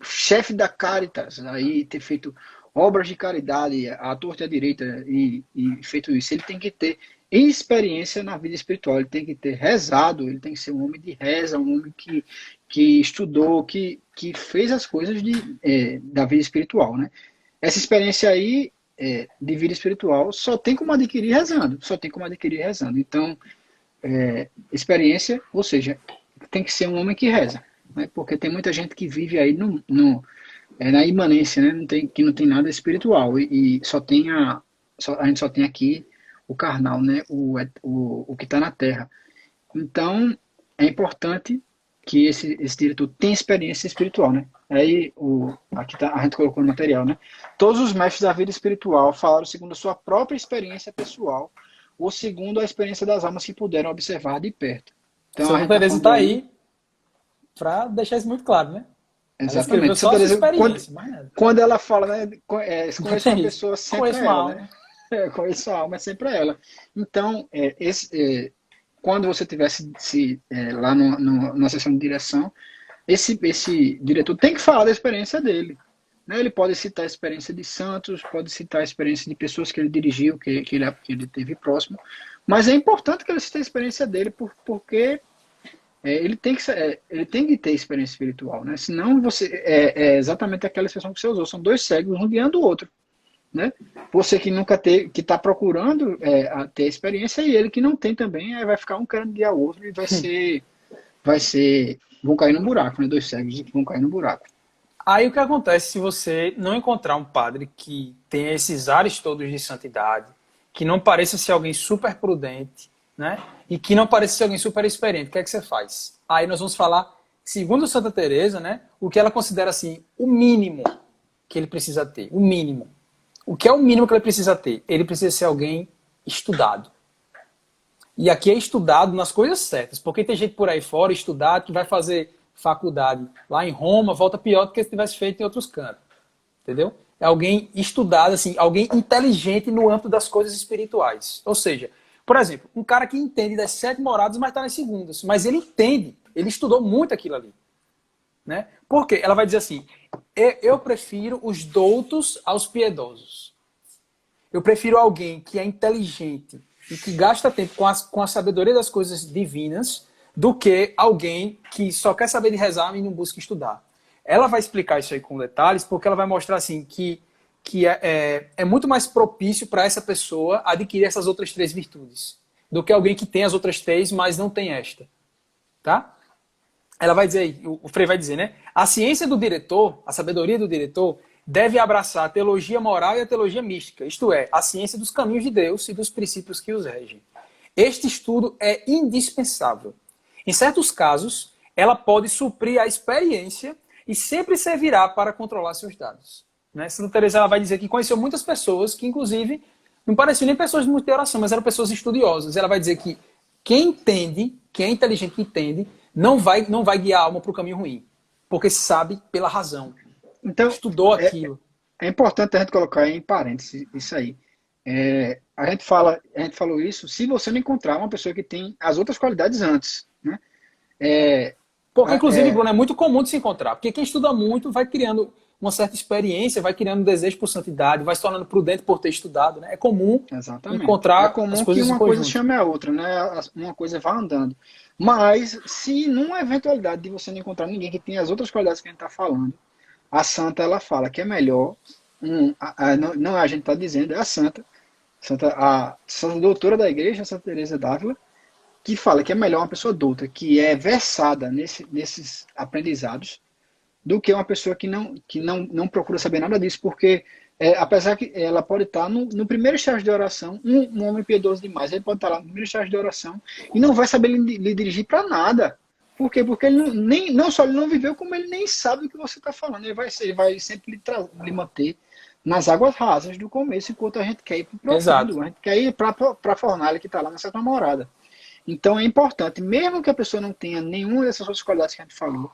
chefe da Caritas, aí ter feito obras de caridade à torta e à direita e feito isso. Ele tem que ter experiência na vida espiritual, ele tem que ter rezado, ele tem que ser um homem de reza, um homem que estudou, que fez as coisas da vida espiritual. Né? Essa experiência aí de vida espiritual só tem como adquirir rezando, Então, experiência, ou seja, tem que ser um homem que reza, né? Porque tem muita gente que vive aí na imanência, né? Que não tem nada espiritual e a gente só tem aqui o carnal, né? O que está na terra. Então, é importante que esse diretor tenha experiência espiritual, né? Aí, a gente colocou no material, né? Todos os mestres da vida espiritual falaram segundo a sua própria experiência pessoal ou segundo a experiência das almas que puderam observar de perto. Então, Santa Teresa está aí para deixar isso muito claro, né? Exatamente. Só a experiência, quando ela fala, né? Conheço uma pessoa, sempre conheço ela, né? Conheço a alma, é sempre ela. Então, quando você tivesse lá na sessão de direção, esse diretor tem que falar da experiência dele. Né? Ele pode citar a experiência de santos, pode citar a experiência de pessoas que ele dirigiu, que ele teve próximo, mas é importante que ele cite a experiência dele, porque ele tem que ter experiência espiritual. Né? Senão, é exatamente aquela expressão que você usou, são dois cegos, um guiando o outro. né? Você que nunca teve, que está procurando ter experiência, e ele que não tem também, aí vai ficar um querendo guiar o outro e vão cair no buraco, né? Dois cegos vão cair no buraco. Aí o que acontece se você não encontrar um padre que tenha esses ares todos de santidade, que não pareça ser alguém super prudente, né? E que não pareça ser alguém super experiente, o que é que você faz? Aí nós vamos falar, segundo Santa Teresa, né? O que ela considera assim, o mínimo que ele precisa ter, o mínimo. O que é o mínimo que ele precisa ter? Ele precisa ser alguém estudado. E aqui é estudado nas coisas certas, porque tem gente por aí fora estudado que vai fazer faculdade lá em Roma, volta pior do que se tivesse feito em outros cantos. Entendeu? É alguém estudado, assim, alguém inteligente no âmbito das coisas espirituais. Ou seja, por exemplo, um cara que entende das 7 moradas, mas está nas segundas. Mas ele entende, ele estudou muito aquilo ali. Né? Por quê? Ela vai dizer assim, eu prefiro os doutos aos piedosos. Eu prefiro alguém que é inteligente e que gasta tempo com a sabedoria das coisas divinas do que alguém que só quer saber de rezar e não busca estudar. Ela vai explicar isso aí com detalhes, porque ela vai mostrar assim que é muito mais propício para essa pessoa adquirir essas outras 3 virtudes do que alguém que tem as outras 3, mas não tem esta. Tá? Ela vai dizer, o Frei vai dizer, né? A ciência do diretor, a sabedoria do diretor, deve abraçar a teologia moral e a teologia mística, isto é, a ciência dos caminhos de Deus e dos princípios que os regem. Este estudo é indispensável. Em certos casos, ela pode suprir a experiência e sempre servirá para controlar seus dados. Né? Santa Teresa ela vai dizer que conheceu muitas pessoas que, inclusive, não pareciam nem pessoas de muita oração, mas eram pessoas estudiosas. Ela vai dizer que quem entende, quem é inteligente que entende, não vai guiar a alma para o caminho ruim, porque sabe pela razão. Então, Estudou aquilo. é importante a gente colocar em parênteses isso aí. A gente falou isso se você não encontrar uma pessoa que tem as outras qualidades antes. Né? Porque, inclusive, Bruno, é muito comum de se encontrar. Porque quem estuda muito vai criando uma certa experiência, vai criando um desejo por santidade, vai se tornando prudente por ter estudado. Né? É comum Exatamente. É encontrar as comum que coisas em uma coisa conjunto. chame a outra, né? Uma coisa vá andando. Mas, se numa eventualidade de você não encontrar ninguém que tenha as outras qualidades que a gente está falando, a santa ela fala que é melhor, não a gente está dizendo, é a a santa doutora da igreja, Santa Teresa d'Ávila, que fala que é melhor uma pessoa douta, que é versada nesses aprendizados, do que uma pessoa que não procura saber nada disso, porque apesar que ela pode estar no primeiro estágio de oração, um homem piedoso demais, ele pode estar lá no primeiro estágio de oração e não vai saber lhe dirigir para nada. Por quê? Porque ele não só ele não viveu, como ele nem sabe o que você está falando. Ele vai sempre lhe manter nas águas rasas do começo, enquanto a gente quer ir para o profundo, Exato. a gente quer ir para a fornalha que está lá na Santa Morada. Então é importante, mesmo que a pessoa não tenha nenhuma dessas outras qualidades que a gente falou,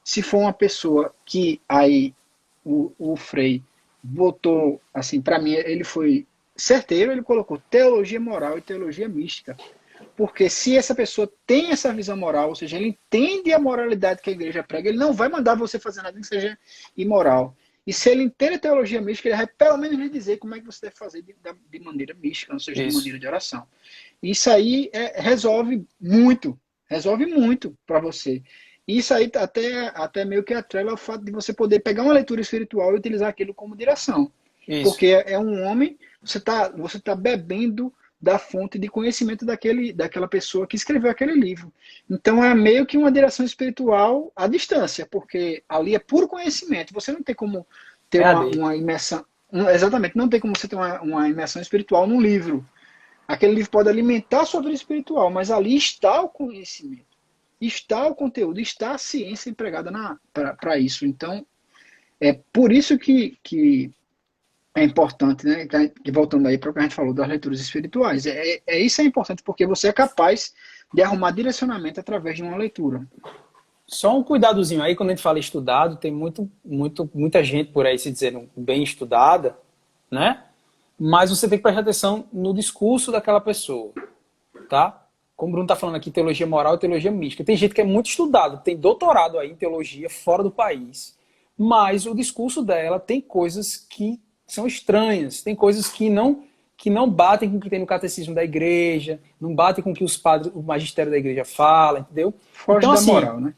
se for uma pessoa que aí o Frei botou, assim, para mim ele foi certeiro, ele colocou teologia moral e teologia mística. Porque se essa pessoa tem essa visão moral, ou seja, ele entende a moralidade que a igreja prega, ele não vai mandar você fazer nada que seja imoral. E se ele entende a teologia mística, ele vai pelo menos lhe dizer como é que você deve fazer de maneira mística, ou seja, de Isso. maneira de oração. Isso aí resolve muito para você. Isso aí até meio que atrela ao fato de você poder pegar uma leitura espiritual e utilizar aquilo como direção. Isso. Porque é um homem, você tá bebendo da fonte de conhecimento daquela pessoa que escreveu aquele livro. Então é meio que uma direção espiritual à distância, porque ali é puro conhecimento. Você não tem como ter AD. uma imersão. Exatamente, não tem como você ter uma imersão espiritual num livro. Aquele livro pode alimentar a sua vida espiritual, mas ali está o conhecimento, está o conteúdo, está a ciência empregada para isso. Então, é por isso que é importante, né? Que voltando aí para o que a gente falou das leituras espirituais. Isso é importante porque você é capaz de arrumar direcionamento através de uma leitura. Só um cuidadozinho aí, quando a gente fala estudado, tem muita gente por aí se dizendo bem estudada, né? Mas você tem que prestar atenção no discurso daquela pessoa, tá? Como o Bruno está falando aqui, teologia moral e teologia mística. Tem gente que é muito estudado, tem doutorado aí em teologia fora do país, mas o discurso dela tem coisas que são estranhas, tem coisas que não batem com o que tem no catecismo da igreja, não batem com o que os padres, o magistério da igreja fala, entendeu? Foge Então, da assim, moral, né?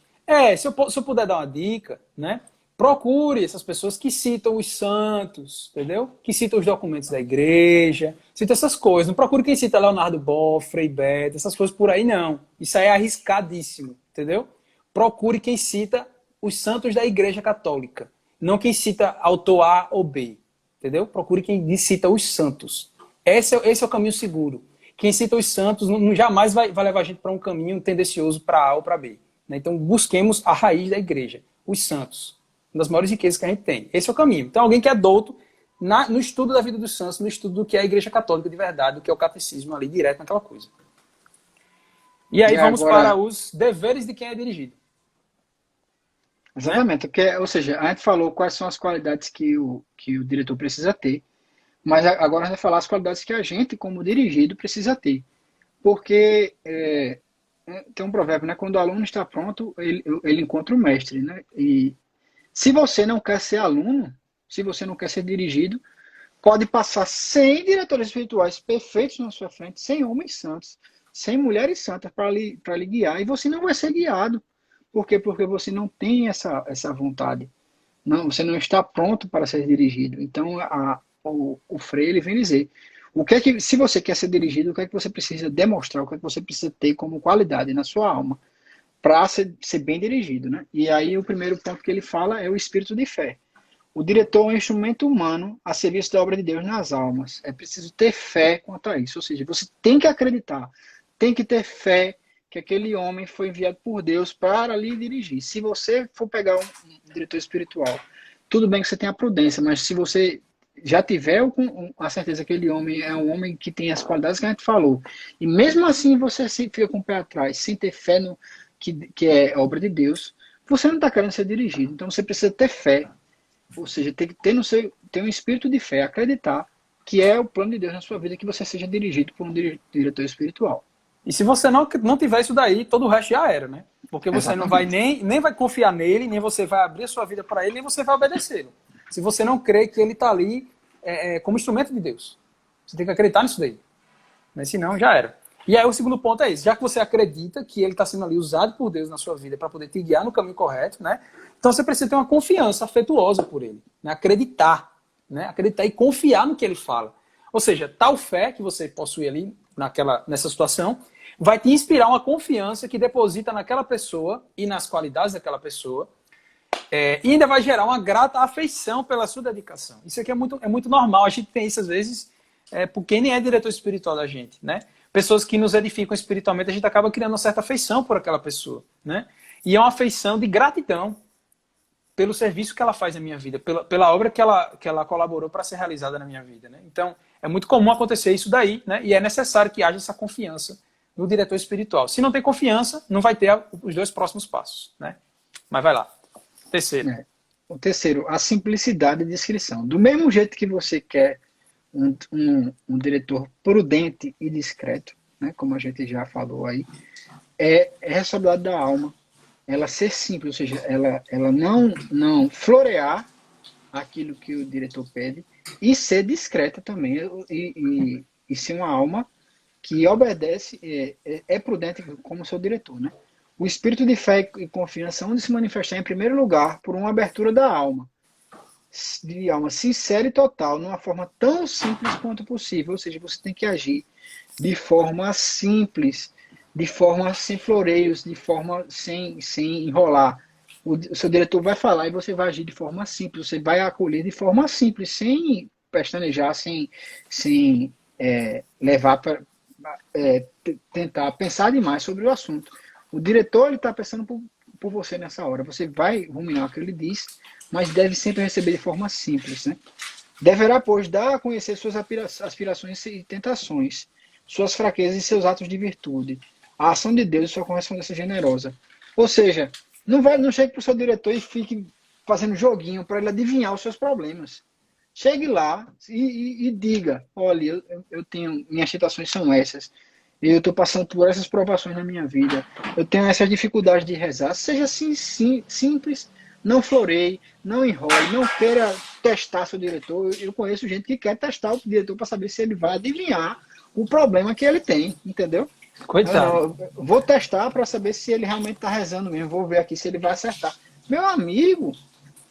se eu puder dar uma dica, né? procure essas pessoas que citam os santos, entendeu? Que citam os documentos da igreja, citam essas coisas. Não procure quem cita Leonardo Boff, Frei Beto, essas coisas por aí, não. Isso aí é arriscadíssimo, entendeu? Procure quem cita os santos da igreja católica, não quem cita autor A ou B, entendeu? Procure quem cita os santos. Esse é o caminho seguro. Quem cita os santos jamais vai levar a gente para um caminho tendencioso para A ou para B. Né? Então, busquemos a raiz da igreja, os santos. Uma das maiores riquezas que a gente tem. Esse é o caminho. Então, alguém que é douto no estudo da vida dos santos, no estudo do que é a igreja católica de verdade, do que é o catecismo ali, direto naquela coisa. E aí vamos agora, para os deveres de quem é dirigido. Exatamente. Né? Ou seja, a gente falou quais são as qualidades que o diretor precisa ter, mas agora a gente vai falar as qualidades que a gente, como dirigido, precisa ter. Porque tem um provérbio, né? Quando o aluno está pronto, ele encontra o mestre. Né? E se você não quer ser aluno, se você não quer ser dirigido, pode passar 100 diretores espirituais perfeitos na sua frente, 100 homens santos, 100 mulheres santas para lhe guiar, e você não vai ser guiado. Por quê? Porque você não tem essa vontade. Não, você não está pronto para ser dirigido. Então, o Frei ele vem dizer, se você quer ser dirigido, o que é que você precisa demonstrar, o que é que você precisa ter como qualidade na sua alma para ser bem dirigido. Né? E aí o primeiro ponto que ele fala é o espírito de fé. O diretor é um instrumento humano a serviço da obra de Deus nas almas. É preciso ter fé quanto a isso. Ou seja, você tem que acreditar, tem que ter fé que aquele homem foi enviado por Deus para lhe dirigir. Se você for pegar um diretor espiritual, tudo bem que você tenha a prudência, mas se você já tiver a certeza que aquele homem é um homem que tem as qualidades que a gente falou, e mesmo assim você fica com o pé atrás, sem ter fé no que é obra de Deus, você não está querendo ser dirigido. Então você precisa ter fé, ou seja, tem que ter um espírito de fé, acreditar que é o plano de Deus na sua vida que você seja dirigido por um diretor espiritual. E se você não tiver isso daí, todo o resto já era, né? Porque você Exatamente. Não vai nem vai confiar nele, nem você vai abrir a sua vida para ele, nem você vai obedecê-lo. Se você não crê que ele está ali como instrumento de Deus. Você tem que acreditar nisso daí. Mas senão, já era. E aí o segundo ponto é esse. Já que você acredita que ele está sendo ali usado por Deus na sua vida para poder te guiar no caminho correto, né? Então você precisa ter uma confiança afetuosa por ele. Né? Acreditar. Né? Acreditar e confiar no que ele fala. Ou seja, tal fé que você possui ali nessa situação vai te inspirar uma confiança que deposita naquela pessoa e nas qualidades daquela pessoa e ainda vai gerar uma grata afeição pela sua dedicação. Isso aqui é muito normal. A gente tem isso às vezes por quem nem é diretor espiritual da gente, né? Pessoas que nos edificam espiritualmente, a gente acaba criando uma certa afeição por aquela pessoa, né? E é uma afeição de gratidão pelo serviço que ela faz na minha vida, pela obra que ela colaborou para ser realizada na minha vida, né? Então, é muito comum acontecer isso daí, né? E é necessário que haja essa confiança no diretor espiritual. Se não tem confiança, não vai ter os dois próximos passos, né? Mas vai lá. Terceiro. O terceiro, a simplicidade de descrição. Do mesmo jeito que você quer um diretor prudente e discreto, né? Como a gente já falou aí, é responsabilidade da alma ela ser simples, ou seja, ela não florear aquilo que o diretor pede e ser discreta também e ser uma alma que obedece, é prudente como seu diretor, né? O espírito de fé e confiança onde se manifestar em primeiro lugar por uma abertura da alma, de alma sincera e total, numa forma tão simples quanto possível, ou seja, você tem que agir de forma simples, de forma sem floreios, de forma sem enrolar. O seu diretor vai falar e você vai agir de forma simples, você vai acolher de forma simples, sem pestanejar, sem levar para tentar pensar demais sobre o assunto. O diretor está pensando por você nessa hora. Você vai ruminar o que ele diz, mas deve sempre receber de forma simples. Né? Deverá, pois, dar a conhecer suas aspirações e tentações, suas fraquezas e seus atos de virtude, a ação de Deus e sua correspondência generosa. Ou seja, não chegue para o seu diretor e fique fazendo joguinho para ele adivinhar os seus problemas. Chegue lá e diga, olha, eu tenho, minhas tentações são essas, eu estou passando por essas provações na minha vida, eu tenho essas dificuldades de rezar. Seja assim, simples, não floreie, não enrole, não queira testar seu diretor. Eu conheço gente que quer testar o diretor para saber se ele vai adivinhar o problema que ele tem, entendeu? Coitado. Vou testar para saber se ele realmente está rezando mesmo, vou ver aqui se ele vai acertar. Meu amigo,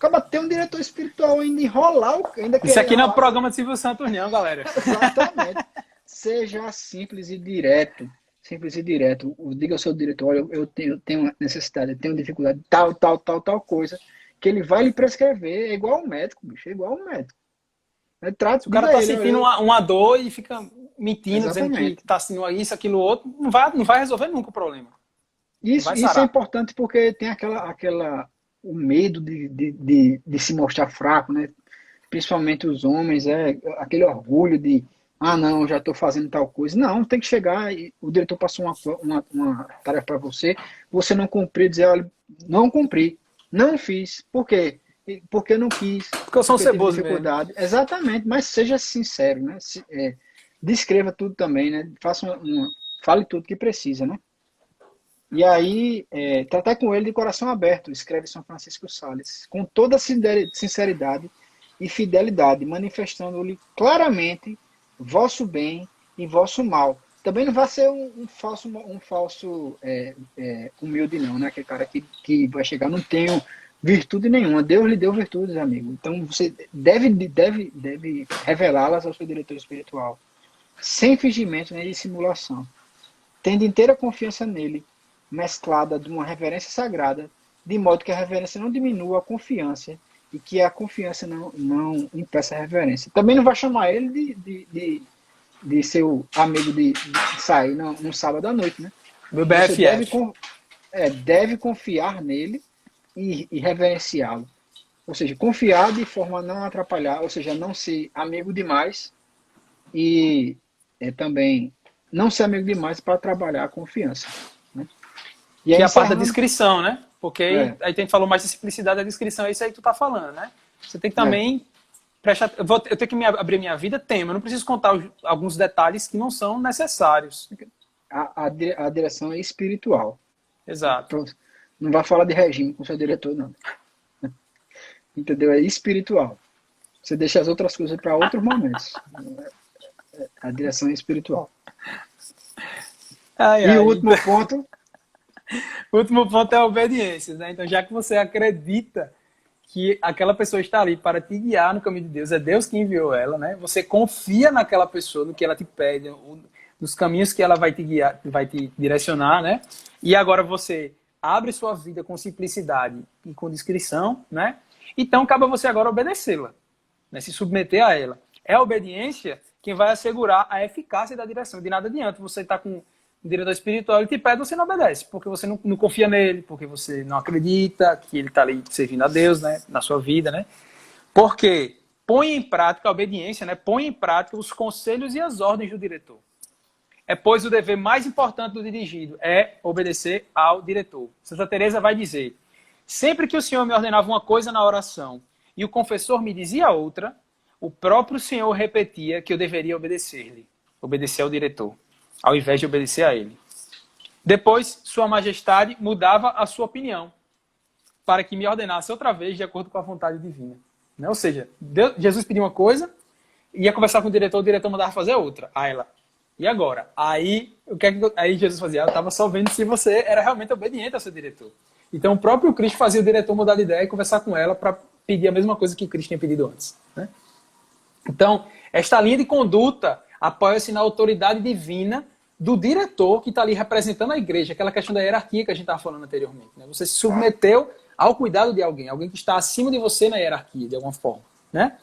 Acaba ter um diretor espiritual ainda enrolar, ainda Isso aqui não é o enrolar. programa de Silvio Santos, não, galera. Exatamente. Seja simples e direto. Simples e direto. Diga ao seu diretor, olha, eu tenho necessidade, eu tenho dificuldade, tal coisa, que ele vai lhe prescrever. É igual ao médico, bicho, é igual ao médico. Se o cara Diga a tá ele, sentindo uma dor e fica mentindo, dizendo que exatamente. tá sentindo isso, aquilo, outro, não vai resolver nunca o problema. Não vai Isso é sarar. importante porque tem o medo de se mostrar fraco, né? Principalmente os homens, aquele orgulho de, não, já estou fazendo tal coisa. Não, tem que chegar e o diretor passou uma tarefa para você, você não cumpriu, dizer, olha, não cumpri, não fiz. Por quê? Porque eu não quis, Porque eu sou um porque eu tive ceboso mesmo. dificuldade. Exatamente, mas seja sincero, né? Descreva tudo também, né? Fale tudo que precisa, né? E aí, tratar com ele de coração aberto, escreve São Francisco Sales, com toda sinceridade e fidelidade, manifestando-lhe claramente vosso bem e vosso mal. Também não vai ser um falso humilde, não, né? Aquele cara que vai chegar, não tenho virtude nenhuma. Deus lhe deu virtudes, amigo. Então você deve revelá-las ao seu diretor espiritual, sem fingimento nem dissimulação, tendo inteira confiança nele, mesclada de uma reverência sagrada, de modo que a reverência não diminua a confiança e que a confiança não impeça a reverência. Também não vai chamar ele de seu amigo de sair no sábado à noite, né? Meu Você BFF. deve confiar nele e reverenciá-lo. Ou seja, confiar de forma a não atrapalhar, ou seja, não ser amigo demais e também não ser amigo demais para trabalhar a confiança. Né? E Que aí, é a parte da encerrando, descrição, né? Porque é, aí tem falou mais de simplicidade da descrição, é isso aí que tu tá falando, né? Você tem que é, também prestar. Eu tenho que abrir minha vida, tem, mas eu não preciso contar alguns detalhes que não são necessários. a direção é espiritual. Exato. Então, não vai falar de regime com seu diretor, não. Entendeu? É espiritual. Você deixa as outras coisas para outros momentos. A direção é espiritual. Ai, E o ai. último ponto, O último ponto é a obediência, né? Então, já que você acredita que aquela pessoa está ali para te guiar no caminho de Deus, é Deus que enviou ela, né? Você confia naquela pessoa, no que ela te pede, nos caminhos que ela vai te guiar, vai te direcionar, né? E agora você abre sua vida com simplicidade e com discrição, né? Então, cabe a você agora obedecê-la, né? Se submeter a ela. É a obediência quem vai assegurar a eficácia da direção. De nada adianta você estar com um diretor espiritual, ele te pede, você não obedece, porque você não confia nele, porque você não acredita que ele está ali servindo a Deus, né, na sua vida, né? Porque põe em prática a obediência, né? Põe em prática os conselhos e as ordens do diretor. É, pois, o dever mais importante do dirigido é obedecer ao diretor. Santa Teresa vai dizer: sempre que o Senhor me ordenava uma coisa na oração e o confessor me dizia outra, o próprio Senhor repetia que eu deveria obedecer-lhe, obedecer ao diretor, ao invés de obedecer a ele. Depois, Sua Majestade mudava a sua opinião para que me ordenasse outra vez de acordo com a vontade divina. Né? Ou seja, Jesus pediu uma coisa, ia conversar com o diretor mandava fazer outra. Aí ela, e agora? Aí Jesus fazia? Eu estava só vendo se você era realmente obediente ao seu diretor. Então o próprio Cristo fazia o diretor mudar de ideia e conversar com ela para pedir a mesma coisa que Cristo tinha pedido antes. Né? Então, esta linha de conduta apoia-se na autoridade divina do diretor que está ali representando a igreja, aquela questão da hierarquia que a gente estava falando anteriormente. Né? Você se submeteu ao cuidado de alguém que está acima de você na hierarquia, de alguma forma. Né?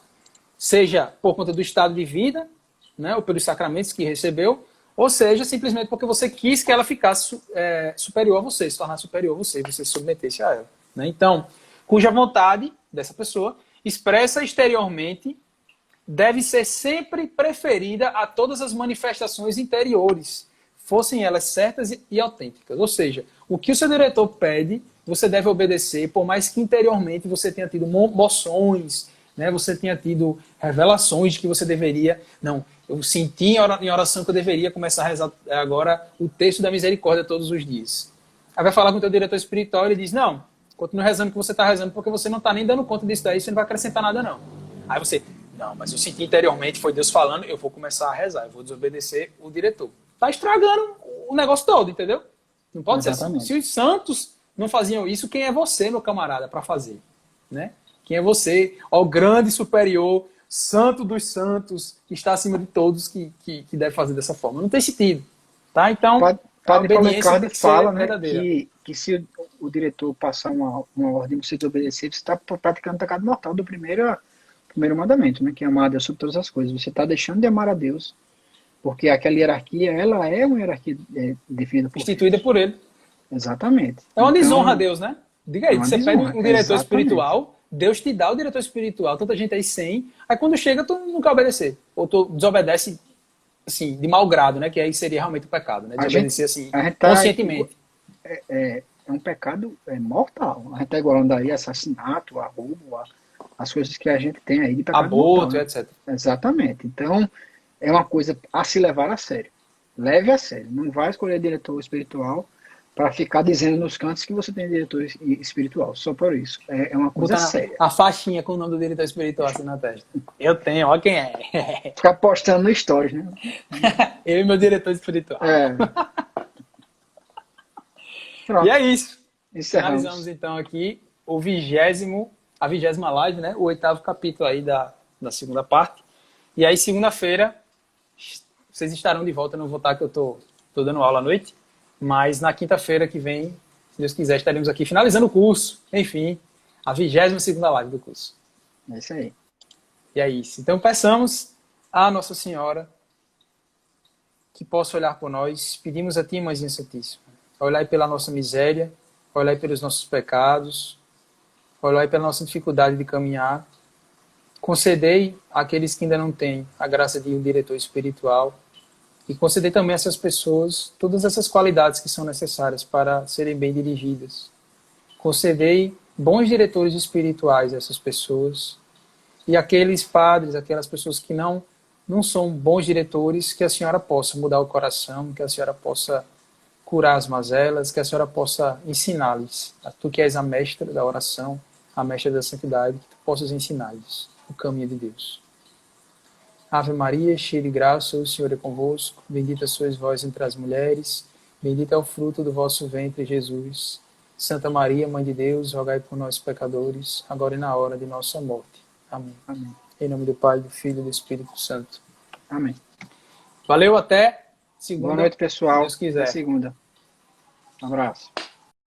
Seja por conta do estado de vida, né, ou pelos sacramentos que recebeu, ou seja, simplesmente porque você quis que ela ficasse superior a você, se tornasse superior a você, você se submetesse a ela. Né? Então, cuja vontade dessa pessoa expressa exteriormente deve ser sempre preferida a todas as manifestações interiores, fossem elas certas e autênticas. Ou seja, o que o seu diretor pede, você deve obedecer, por mais que interiormente você tenha tido moções, né, você tenha tido revelações de que você deveria... Não, eu senti em oração que eu deveria começar a rezar agora o texto da misericórdia todos os dias. Aí vai falar com o teu diretor espiritual e ele diz, não, continue rezando o que você está rezando, porque você não está nem dando conta disso daí, você não vai acrescentar nada não. Aí você... Não, mas eu senti interiormente, foi Deus falando, eu vou começar a rezar, eu vou desobedecer o diretor. Tá estragando o negócio todo, entendeu? Não pode ser assim. Se os santos não faziam isso, quem é você, meu camarada, para fazer? Né? Quem é você? Ó, o grande superior, santo dos santos, que está acima de todos, que deve fazer dessa forma. Não tem sentido. Tá? Então, a Padre Paulo obediência Ricardo tem que fala, ser né, verdadeira. que se o diretor passar uma ordem e você desobedecer, você está praticando o pecado mortal do primeiro mandamento, né, que é amar a Deus sobre todas as coisas. Você está deixando de amar a Deus, porque aquela hierarquia, ela é uma hierarquia definida por Instituída Deus. por ele. Exatamente. É uma desonra a Então, Deus, né? Diga é aí, uma você pede desonra. um diretor Exatamente. espiritual, Deus te dá o diretor espiritual, tanta gente aí sem, aí quando chega tu não quer obedecer. Ou tu desobedece, assim, de mau grado, né? Que aí seria realmente o pecado, né? A gente, Desobedecer, assim, a gente tá, conscientemente. é um pecado mortal. A gente está igualando aí assassinato, a roubo, as coisas que a gente tem aí de pecado mortal, Aborto, né? etc. Exatamente. Então, é uma coisa a se levar a sério. Leve a sério. Não vai escolher diretor espiritual para ficar dizendo nos cantos que você tem diretor espiritual. Só por isso. É uma coisa Botar séria. a faixinha com o nome do diretor espiritual assim na testa. Eu tenho, ó quem é. Ficar postando no stories, né? Eu e meu diretor espiritual. É, E pronto. é isso. Finalizamos Encerramos. então aqui a 20ª live, né? O 8º capítulo aí da segunda parte. E aí, segunda-feira, vocês estarão de volta. Eu não vou estar, que eu tô dando aula à noite. Mas na quinta-feira que vem, se Deus quiser, estaremos aqui finalizando o curso. Enfim, a 22ª live do curso. É isso aí. E é isso. Então, peçamos à Nossa Senhora que possa olhar por nós. Pedimos a Ti, Mãezinha Santíssima, olhai pela nossa miséria, olhai pelos nossos pecados, olhai pela nossa dificuldade de caminhar. Concedei àqueles que ainda não têm a graça de um diretor espiritual e concedei também a essas pessoas todas essas qualidades que são necessárias para serem bem dirigidas. Concedei bons diretores espirituais a essas pessoas e aqueles padres, aquelas pessoas que não são bons diretores, que a senhora possa mudar o coração, que a senhora possa curar as mazelas, que a senhora possa ensinar-lhes. Tu que és a mestra da oração, a mestra da santidade, que tu possas ensinar-lhes o caminho de Deus. Ave Maria, cheia de graça, o Senhor é convosco. Bendita sois vós entre as mulheres. Bendito é o fruto do vosso ventre, Jesus. Santa Maria, Mãe de Deus, rogai por nós, pecadores, agora e na hora de nossa morte. Amém. Amém. Em nome do Pai, do Filho e do Espírito Santo. Amém. Valeu, até segunda. Boa noite, Se pessoal. Deus Até quiser. segunda. Um abraço.